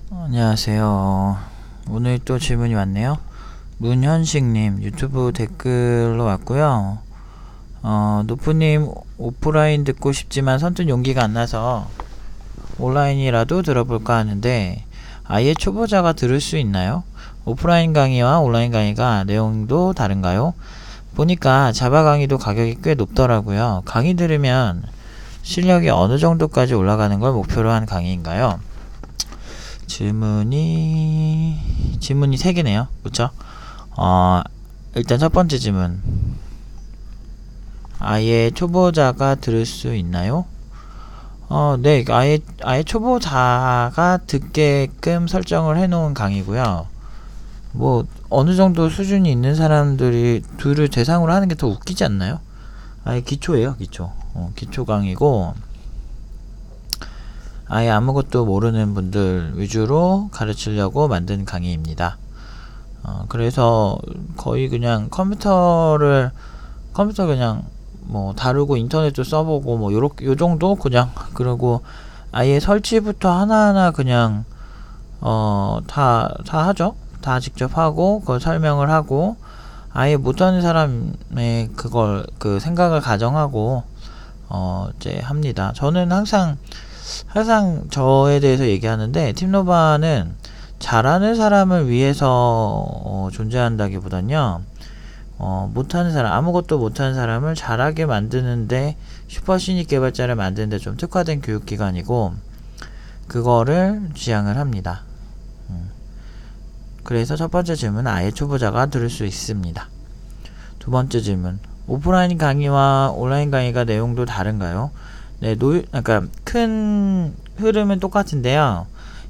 안녕하세요. 오늘 또 질문이 왔네요. 문현식님 유튜브 댓글로 왔고요. 노프님 오프라인 듣고 싶지만 선뜻 용기가 안 나서 온라인이라도 들어볼까 하는데 아예 초보자가 들을 수 있나요? 오프라인 강의와 온라인 강의가 내용도 다른가요? 보니까 자바 강의도 가격이 꽤 높더라고요. 강의 들으면 실력이 어느 정도까지 올라가는 걸 목표로 한 강의인가요? 질문이 3개네요. 그쵸? 일단 첫 번째 질문. 아예 초보자가 들을 수 있나요? 네. 아예 초보자가 듣게끔 설정을 해 놓은 강의고요. 뭐 어느 정도 수준이 있는 사람들이 둘을 대상으로 하는 게 더 웃기지 않나요? 아예 기초예요, 기초. 기초 강의고 아예 아무것도 모르는 분들 위주로 가르치려고 만든 강의입니다. 그래서 거의 그냥 컴퓨터 그냥 뭐 다루고 인터넷도 써보고 뭐 요 정도 그냥. 그리고 아예 설치부터 하나하나 그냥 다 하죠. 다 직접 하고 그걸 설명을 하고 아예 못하는 사람의 그 생각을 가정하고 이제 합니다. 저는 항상 저에 대해서 얘기하는데 팀노바는 잘하는 사람을 위해서 존재한다기보단요, 못하는 사람, 아무것도 못하는 사람을 잘하게 만드는데, 슈퍼 신입 개발자를 만드는데 좀 특화된 교육기관이고 그거를 지향을 합니다. 그래서 첫 번째 질문은 아예 초보자가 들을 수 있습니다. 두 번째 질문, 오프라인 강의와 온라인 강의가 내용도 다른가요? 네, 그러니까 큰 흐름은 똑같은데요.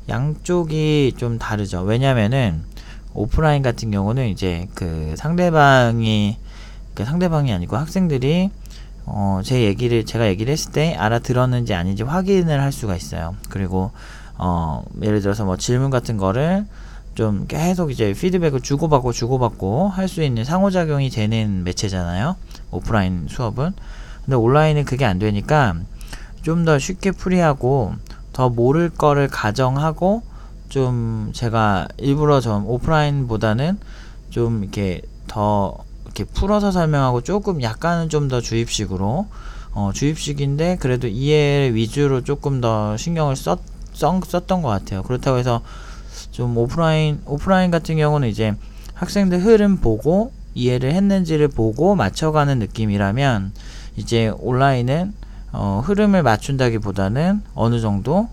양쪽이 좀 다르죠. 왜냐면은 오프라인 같은 경우는 이제 그 상대방이 아니고 학생들이 제가 얘기를 했을 때 알아들었는지 아닌지 확인을 할 수가 있어요. 그리고 예를 들어서 뭐 질문 같은 거를 좀 계속 이제 피드백을 주고받고 할 수 있는 상호작용이 되는 매체잖아요, 오프라인 수업은. 근데 온라인은 그게 안 되니까 좀 더 쉽게 풀이하고 더 모를 거를 가정하고, 좀 제가 일부러 좀 오프라인보다는 좀 이렇게 더 이렇게 풀어서 설명하고 조금 약간은 좀 더 주입식으로 주입식인데 그래도 이해 위주로 조금 더 신경을 썼던 것 같아요. 그렇다고 해서 좀 오프라인 같은 경우는 이제 학생들 흐름 보고 이해를 했는지를 보고 맞춰가는 느낌이라면, 이제 온라인은 흐름을 맞춘다기보다는 어느 정도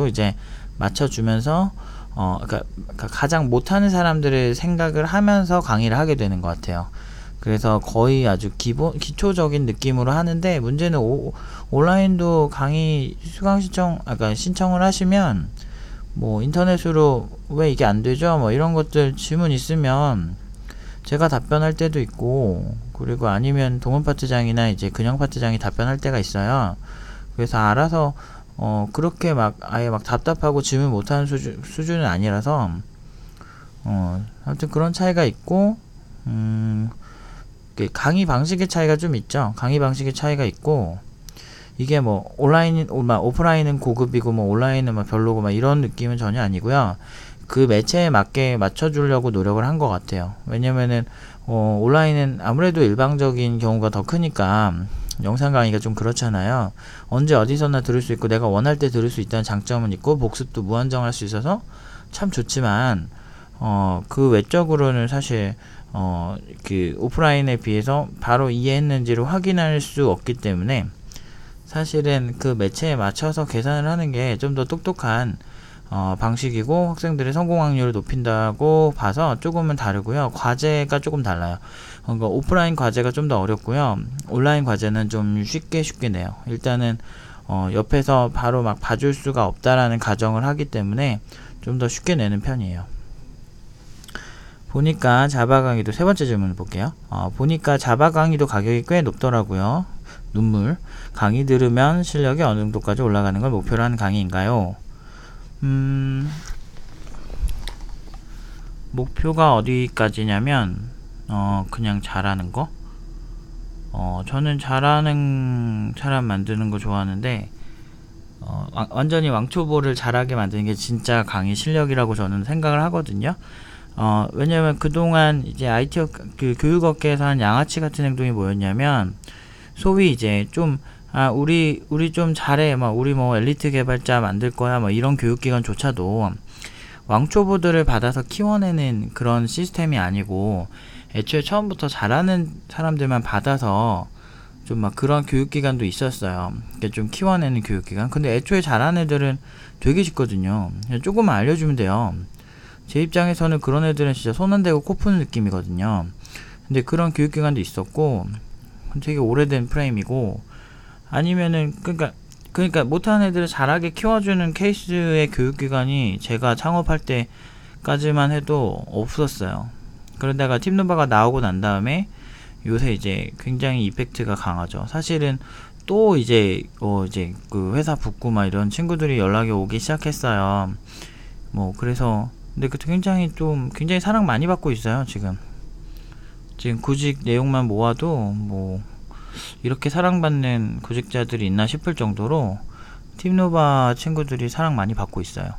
이제 맞춰주면서 그러니까 가장 못하는 사람들의 생각을 하면서 강의를 하게 되는 것 같아요. 그래서 거의 아주 기초적인 느낌으로 하는데, 문제는 온라인도 강의 수강 신청을 하시면 뭐 인터넷으로 왜 이게 안 되죠? 뭐 이런 것들 질문 있으면 제가 답변할 때도 있고, 그리고 아니면 동원 파트장이나 이제 근영 파트장이 답변할 때가 있어요. 그래서 알아서 그렇게 아예 답답하고 질문 못하는 수준은 아니라서 아무튼 그런 차이가 있고, 강의 방식의 차이가 좀 있죠. 강의 방식의 차이가 있고, 이게 뭐 오프라인은 고급이고 뭐 온라인은 별로고 이런 느낌은 전혀 아니고요. 그 매체에 맞게 맞춰주려고 노력을 한 것 같아요. 왜냐면은 온라인은 아무래도 일방적인 경우가 더 크니까 영상 강의가 좀 그렇잖아요. 언제 어디서나 들을 수 있고 내가 원할 때 들을 수 있다는 장점은 있고 복습도 무한정할 수 있어서 참 좋지만, 그 외적으로는 사실 그 오프라인에 비해서 바로 이해했는지를 확인할 수 없기 때문에 사실은 그 매체에 맞춰서 계산을 하는 게 좀 더 똑똑한 방식이고, 학생들의 성공 확률을 높인다고 봐서 조금은 다르고요. 과제가 조금 달라요. 그러니까 오프라인 과제가 좀 더 어렵고요. 온라인 과제는 좀 쉽게 내요. 일단은 옆에서 바로 봐줄 수가 없다라는 가정을 하기 때문에 좀 더 쉽게 내는 편이에요. 보니까 자바 강의도, 세 번째 질문을 볼게요. 보니까 자바 강의도 가격이 꽤 높더라고요. 눈물. 강의 들으면 실력이 어느 정도까지 올라가는 걸 목표로 하는 강의인가요? 목표가 어디까지냐면 그냥 잘하는 거. 저는 잘하는 사람 만드는 거 좋아하는데, 완전히 왕초보를 잘하게 만드는 게 진짜 강의 실력이라고 저는 생각을 하거든요. 왜냐면 그동안 이제 IT 그 교육업계에서 한 양아치 같은 행동이 뭐였냐면, 소위 이제 좀 우리 좀 잘해, 막 우리 뭐 엘리트 개발자 만들 거야, 뭐 이런 교육기관조차도 왕초보들을 받아서 키워내는 그런 시스템이 아니고, 애초에 처음부터 잘하는 사람들만 받아서 좀 막 그런 교육기관도 있었어요. 그러니까 좀 키워내는 교육기관. 근데 애초에 잘하는 애들은 되게 쉽거든요. 그냥 조금만 알려주면 돼요. 제 입장에서는 그런 애들은 진짜 손 안 대고 코 푸는 느낌이거든요. 근데 그런 교육기관도 있었고, 되게 오래된 프레임이고, 아니면은 그러니까 못하는 애들을 잘하게 키워주는 케이스의 교육기관이 제가 창업할 때까지만 해도 없었어요. 그러다가 팀노바가 나오고 난 다음에 요새 이제 굉장히 이펙트가 강하죠. 사실은 또 이제 그 회사 붙고 막 이런 친구들이 연락이 오기 시작했어요. 뭐 그래서 근데 그 굉장히 사랑 많이 받고 있어요. 지금 구직 내용만 모아도 뭐 이렇게 사랑받는 구직자들이 있나 싶을 정도로 팀노바 친구들이 사랑 많이 받고 있어요.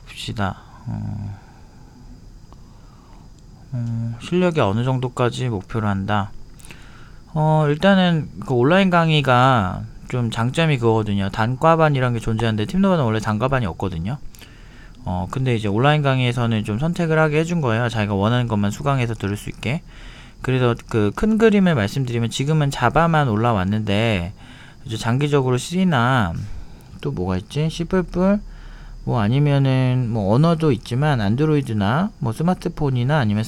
봅시다. 실력이 어느 정도까지 목표로 한다. 일단은 그 온라인 강의가 좀 장점이 그거거든요. 단과반이란 게 존재하는데 팀노바는 원래 단과반이 없거든요. 근데 이제 온라인 강의에서는 좀 선택을 하게 해준 거예요. 자기가 원하는 것만 수강해서 들을 수 있게. 그래서 그 큰 그림을 말씀드리면 지금은 자바만 올라왔는데 이제 장기적으로 C나 또 뭐가 있지? C++, 뭐 아니면은 뭐 언어도 있지만 안드로이드나 뭐 스마트폰이나 아니면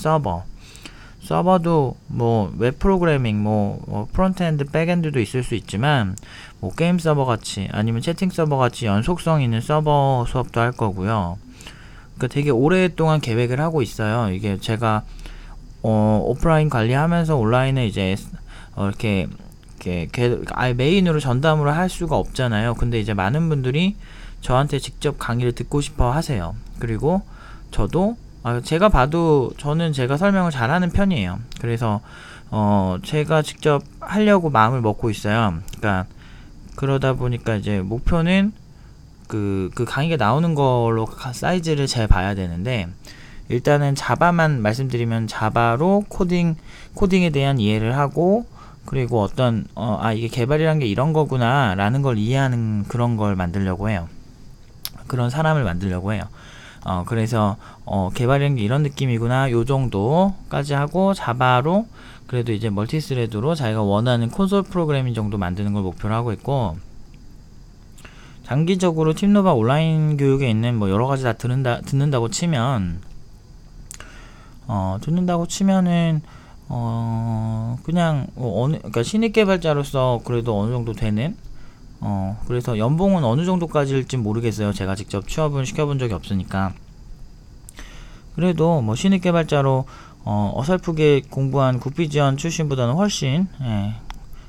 서버도 뭐 웹 프로그래밍 뭐 프론트엔드 백엔드도 있을 수 있지만 뭐 게임 서버 같이 아니면 채팅 서버 같이 연속성 있는 서버 수업도 할 거고요. 그러니까 되게 오랫동안 계획을 하고 있어요. 이게 제가 오프라인 관리하면서 온라인에 이제 이렇게 아예 메인으로 전담으로 할 수가 없잖아요. 근데 이제 많은 분들이 저한테 직접 강의를 듣고 싶어 하세요. 그리고 저도 제가 봐도 저는 제가 설명을 잘하는 편이에요. 그래서 제가 직접 하려고 마음을 먹고 있어요. 그러니까 그러다 보니까 이제 목표는 그 강의가 나오는 걸로 사이즈를 잘 봐야 되는데, 일단은 자바만 말씀드리면 자바로 코딩에 대한 이해를 하고, 그리고 어떤 이게 개발이란 게 이런 거구나 라는 걸 이해하는 그런 걸 만들려고 해요. 그런 사람을 만들려고 해요. 그래서 개발이란 게 이런 느낌이구나 요 정도까지 하고, 자바로 그래도 이제 멀티스레드로 자기가 원하는 콘솔 프로그래밍 정도 만드는 걸 목표로 하고 있고, 장기적으로 팀노바 온라인 교육에 있는 뭐 여러가지 다 듣는다고 치면은 그냥 그러니까 신입 개발자로서 그래도 어느 정도 되는, 그래서 연봉은 어느 정도까지일지 모르겠어요. 제가 직접 취업은 시켜본 적이 없으니까. 그래도 뭐 신입 개발자로 어설프게 공부한 국비지원 출신보다는 훨씬,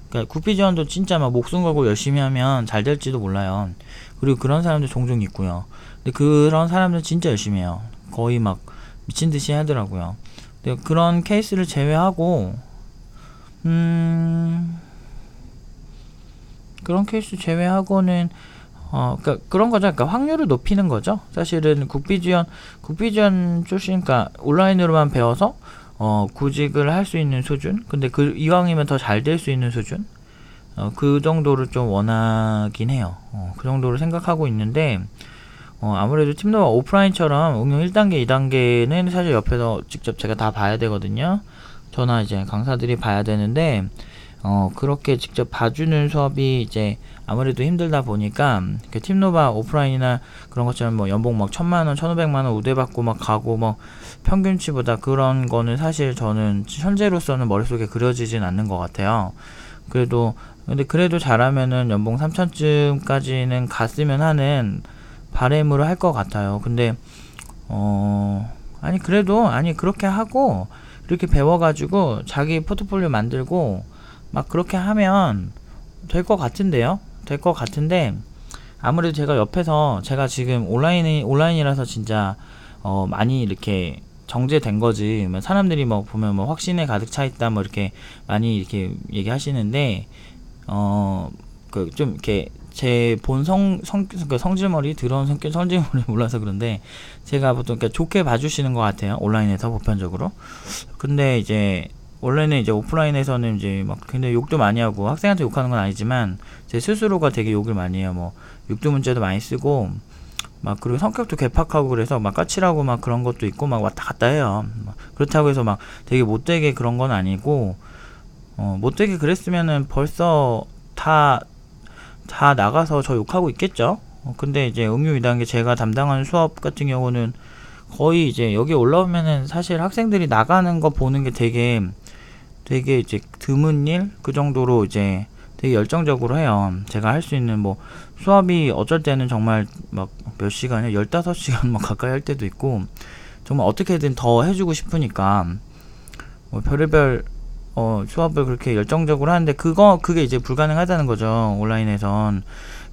그러니까 국비지원도 진짜 막 목숨 걸고 열심히 하면 잘 될지도 몰라요. 그리고 그런 사람들 종종 있고요. 근데 그런 사람들 진짜 열심히 해요. 거의 막 미친 듯이 하더라고요. 근데 그런 케이스를 제외하고 그런 케이스 제외하고는 그러니까 그런 거죠. 그러니까 확률을 높이는 거죠. 사실은 국비지원 출신, 그러니까 온라인으로만 배워서 구직을 할 수 있는 수준. 근데 이왕이면 더 잘 될 수 있는 수준. 그 정도를 좀 원하긴 해요. 그 정도로 생각하고 있는데, 아무래도 팀노바 오프라인처럼 응용 1단계, 2단계는 사실 옆에서 직접 제가 다 봐야 되거든요. 저나 이제 강사들이 봐야 되는데, 그렇게 직접 봐주는 수업이 이제 아무래도 힘들다 보니까, 팀노바 오프라인이나 그런 것처럼 뭐 연봉 막 1000만원, 1500만원 우대 받고 막 가고 뭐 평균치보다 그런 거는 사실 저는 현재로서는 머릿속에 그려지진 않는 것 같아요. 근데 그래도 잘하면은 연봉 3000쯤까지는 갔으면 하는 바람으로 할 것 같아요. 근데 그렇게 하고 이렇게 배워가지고 자기 포트폴리오 만들고 막 그렇게 하면 될 것 같은데요. 될 것 같은데, 아무래도 제가 옆에서 제가 지금 온라인이라서 진짜 많이 이렇게 정제된 거지. 뭐 사람들이 뭐 보면 뭐 확신에 가득 차 있다 뭐 이렇게 많이 이렇게 얘기하시는데 그 좀 이렇게 제 본 그 성질머리 더러운 성질머리 몰라서 그런데 제가 보통 그러니까 좋게 봐주시는 것 같아요, 온라인에서 보편적으로. 근데 이제 원래는 이제 오프라인에서는 이제 막 굉장히 욕도 많이 하고, 학생한테 욕하는 건 아니지만 제 스스로가 되게 욕을 많이 해요. 뭐 육두 문자도 많이 쓰고 막, 그리고 성격도 괴팍하고 그래서 막 까칠하고 막 그런 것도 있고 막 왔다 갔다 해요. 그렇다고 해서 막 되게 못되게 그런 건 아니고, 못되게 그랬으면은 벌써 다 나가서 저 욕하고 있겠죠. 근데 이제 응유 2단계 제가 담당하는 수업 같은 경우는 거의 이제 여기 올라오면은 사실 학생들이 나가는 거 보는 게 되게 이제 드문 일? 그 정도로 이제 되게 열정적으로 해요. 제가 할 수 있는 뭐 수업이 어쩔 때는 정말 막 몇 시간이요? 15시간 막 가까이 할 때도 있고, 정말 어떻게든 더 해주고 싶으니까 뭐 별의별 수업을 그렇게 열정적으로 하는데 그게 이제 불가능하다는 거죠, 온라인에선.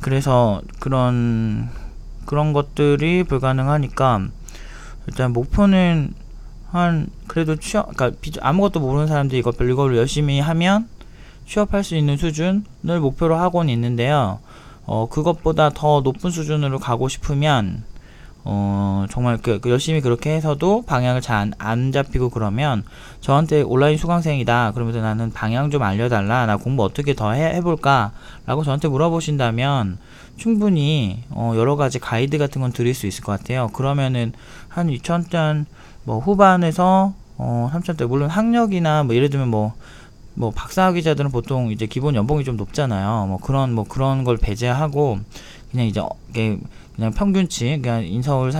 그래서 그런 것들이 불가능하니까 일단 목표는 그래도 그러니까 아무것도 모르는 사람들이 이걸 열심히 하면 취업할 수 있는 수준을 목표로 하고는 있는데요. 그것보다 더 높은 수준으로 가고 싶으면 정말 열심히 그렇게 해서도 방향을 잘 안 잡히고 그러면 저한테 온라인 수강생이다 그러면서 나는 방향 좀 알려달라, 나 공부 어떻게 더 해볼까 라고 저한테 물어보신다면 충분히 여러가지 가이드 같은 건 드릴 수 있을 것 같아요. 그러면은 한 2000대 뭐 후반에서 3000대, 물론 학력이나 뭐 예를 들면 뭐 박사학위자들은 보통 이제 기본 연봉이 좀 높잖아요. 그런 걸 배제하고 그냥 이제 그냥 평균치, 그냥 인서울이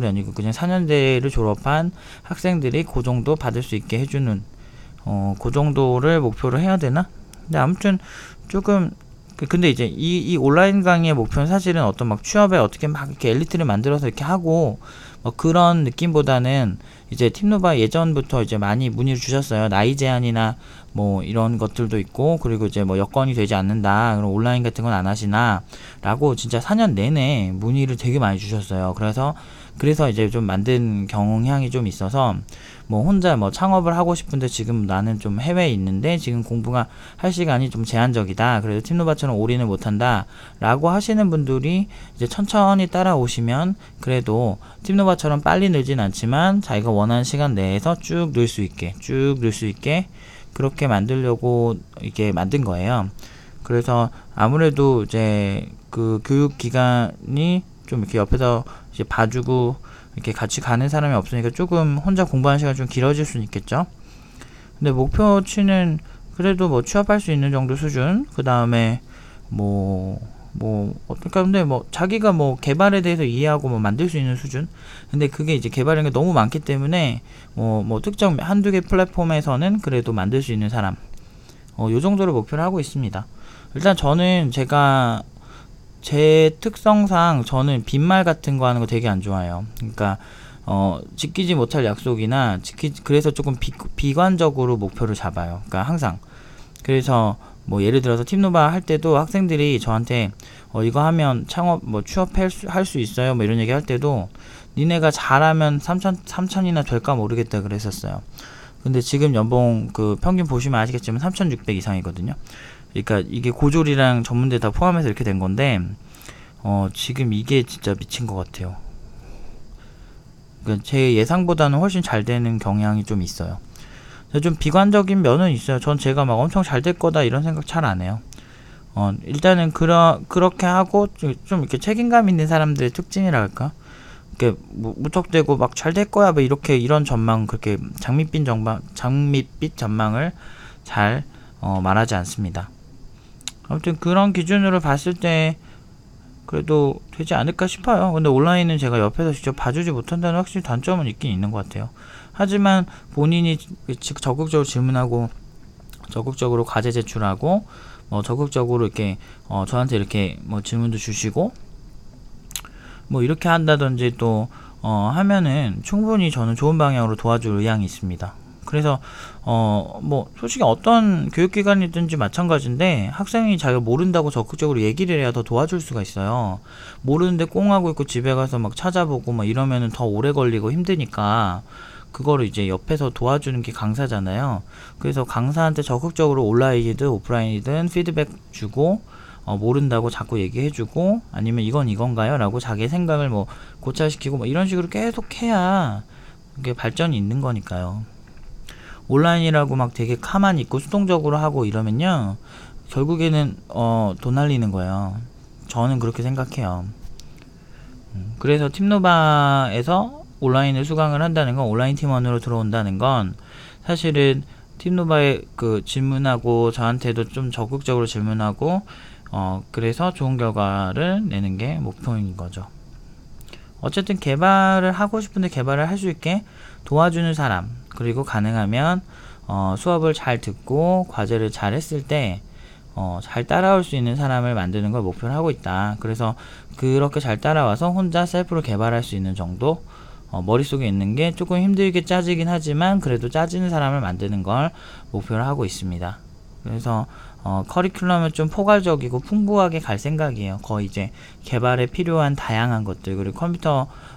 아니고 그냥 4년대를 졸업한 학생들이 그 정도 받을 수 있게 해주는 그 정도를 목표로 해야 되나? 근데 아무튼 조금 근데 이제 이 온라인 강의의 목표는 사실은 어떤 막 취업에 어떻게 막 이렇게 엘리트를 만들어서 이렇게 하고 그런 느낌보다는 이제 팀노바 예전부터 이제 많이 문의를 주셨어요. 나이 제한이나 뭐 이런 것들도 있고, 그리고 이제 뭐 여건이 되지 않는다, 그럼 온라인 같은 건 안 하시나 라고 진짜 4년 내내 문의를 되게 많이 주셨어요. 그래서 이제 좀 만든 경향이 좀 있어서 뭐 혼자 뭐 창업을 하고 싶은데 지금 나는 좀 해외에 있는데 지금 공부가 할 시간이 좀 제한적이다, 그래서 팀노바처럼 올인을 못한다 라고 하시는 분들이 이제 천천히 따라오시면 그래도 팀노바처럼 빨리 늘진 않지만 자기가 원하는 시간 내에서 쭉 늘 수 있게 그렇게 만들려고 이게 만든 거예요. 그래서 아무래도 이제 그 교육기관이 좀 이렇게 옆에서 이제 봐주고 이렇게 같이 가는 사람이 없으니까 조금 혼자 공부하는 시간이 좀 길어질 수는 있겠죠. 근데 목표치는 그래도 뭐 취업할 수 있는 정도 수준, 그 다음에 근데 자기가 뭐 개발에 대해서 이해하고 뭐 만들 수 있는 수준. 근데 그게 이제 개발하는 게 너무 많기 때문에 특정 한두 개 플랫폼에서는 그래도 만들 수 있는 사람, 요 정도를 목표를 하고 있습니다. 일단 저는 제 특성상 저는 빈말 같은 거 하는 거 되게 안 좋아해요. 그러니까 지키지 못할 약속이나 그래서 조금 비관적으로 목표를 잡아요. 그러니까 항상. 그래서 뭐 예를 들어서 팀노바 할 때도 학생들이 저한테 이거 하면 창업 취업할 수 있어요 뭐 이런 얘기 할 때도 니네가 잘하면 3천이나 될까 모르겠다 그랬었어요. 근데 지금 연봉 평균 보시면 아시겠지만 3,600 이상이거든요. 그러니까 이게 고졸이랑 전문대 다 포함해서 이렇게 된 건데 지금 이게 진짜 미친 것 같아요. 그러니까 제 예상보다는 훨씬 잘 되는 경향이 좀 있어요. 좀 비관적인 면은 있어요. 전 제가 막 엄청 잘 될 거다 이런 생각 잘 안 해요. 일단은 그렇게 하고 좀 이렇게 책임감 있는 사람들의 특징이랄까? 이렇게 무턱대고 막 잘 될 거야 뭐 이런 전망, 그렇게 장밋빛 전망을 잘 말하지 않습니다. 아무튼 그런 기준으로 봤을 때 그래도 되지 않을까 싶어요. 근데 온라인은 제가 옆에서 직접 봐주지 못한다는 확실히 단점은 있긴 있는 것 같아요. 하지만 본인이 적극적으로 질문하고 적극적으로 과제 제출하고 적극적으로 이렇게 저한테 이렇게 질문도 주시고 이렇게 한다든지 또 하면은 충분히 저는 좋은 방향으로 도와줄 의향이 있습니다. 그래서 솔직히 어떤 교육기관이든지 마찬가지인데 학생이 자기가 모른다고 적극적으로 얘기를 해야 더 도와줄 수가 있어요. 모르는데 꽁하고 있고 집에 가서 막 찾아보고 이러면은 더 오래 걸리고 힘드니까. 그거를 이제 옆에서 도와주는 게 강사잖아요. 그래서 강사한테 적극적으로 온라인이든 오프라인이든 피드백 주고 모른다고 자꾸 얘기해주고, 아니면 이건 이건가요? 라고 자기 생각을 뭐 고찰시키고 뭐 이런 식으로 계속 해야 이게 발전이 있는 거니까요. 온라인이라고 막 되게 가만히 있고 수동적으로 하고 이러면요, 결국에는 돈 날리는 거예요. 저는 그렇게 생각해요. 그래서 팀노바에서 온라인을 수강을 한다는 건, 온라인 팀원으로 들어온다는 건 사실은 팀노바에 그 질문하고 저한테도 좀 적극적으로 질문하고 그래서 좋은 결과를 내는 게 목표인 거죠. 어쨌든 개발을 하고 싶은데 개발을 할 수 있게 도와주는 사람, 그리고 가능하면 수업을 잘 듣고 과제를 잘 했을 때 잘 따라올 수 있는 사람을 만드는 걸 목표로 하고 있다. 그래서 그렇게 잘 따라와서 혼자 셀프로 개발할 수 있는 정도, 머릿속에 있는 게 조금 힘들게 짜지긴 하지만 그래도 짜지는 사람을 만드는 걸 목표로 하고 있습니다. 그래서 커리큘럼을 좀 포괄적이고 풍부하게 갈 생각이에요. 거의 이제 개발에 필요한 다양한 것들, 그리고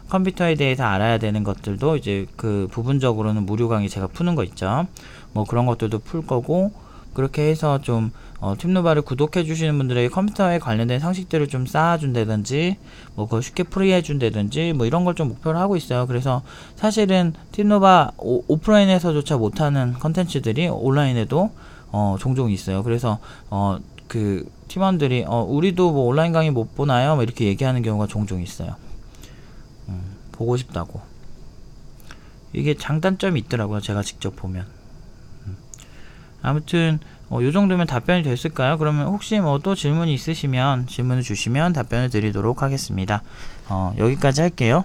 컴퓨터에 대해서 알아야 되는 것들도 이제 그 부분적으로는 무료 강의 제가 푸는 거 있죠. 뭐 그런 것들도 풀 거고, 그렇게 해서 좀 팀노바를 구독해 주시는 분들에게 컴퓨터에 관련된 상식들을 좀 쌓아준다든지, 뭐 그걸 쉽게 풀이해 준다든지, 뭐 이런 걸 좀 목표로 하고 있어요. 그래서 사실은 팀노바 오프라인에서조차 못하는 컨텐츠들이 온라인에도 종종 있어요. 그래서 그 팀원들이 우리도 뭐 온라인 강의 못 보나요? 뭐 이렇게 얘기하는 경우가 종종 있어요. 보고 싶다고. 이게 장단점이 있더라고요, 제가 직접 보면. 아무튼 요 정도면 답변이 됐을까요? 그러면 혹시 뭐 또 질문이 있으시면 질문을 주시면 답변을 드리도록 하겠습니다. 여기까지 할게요.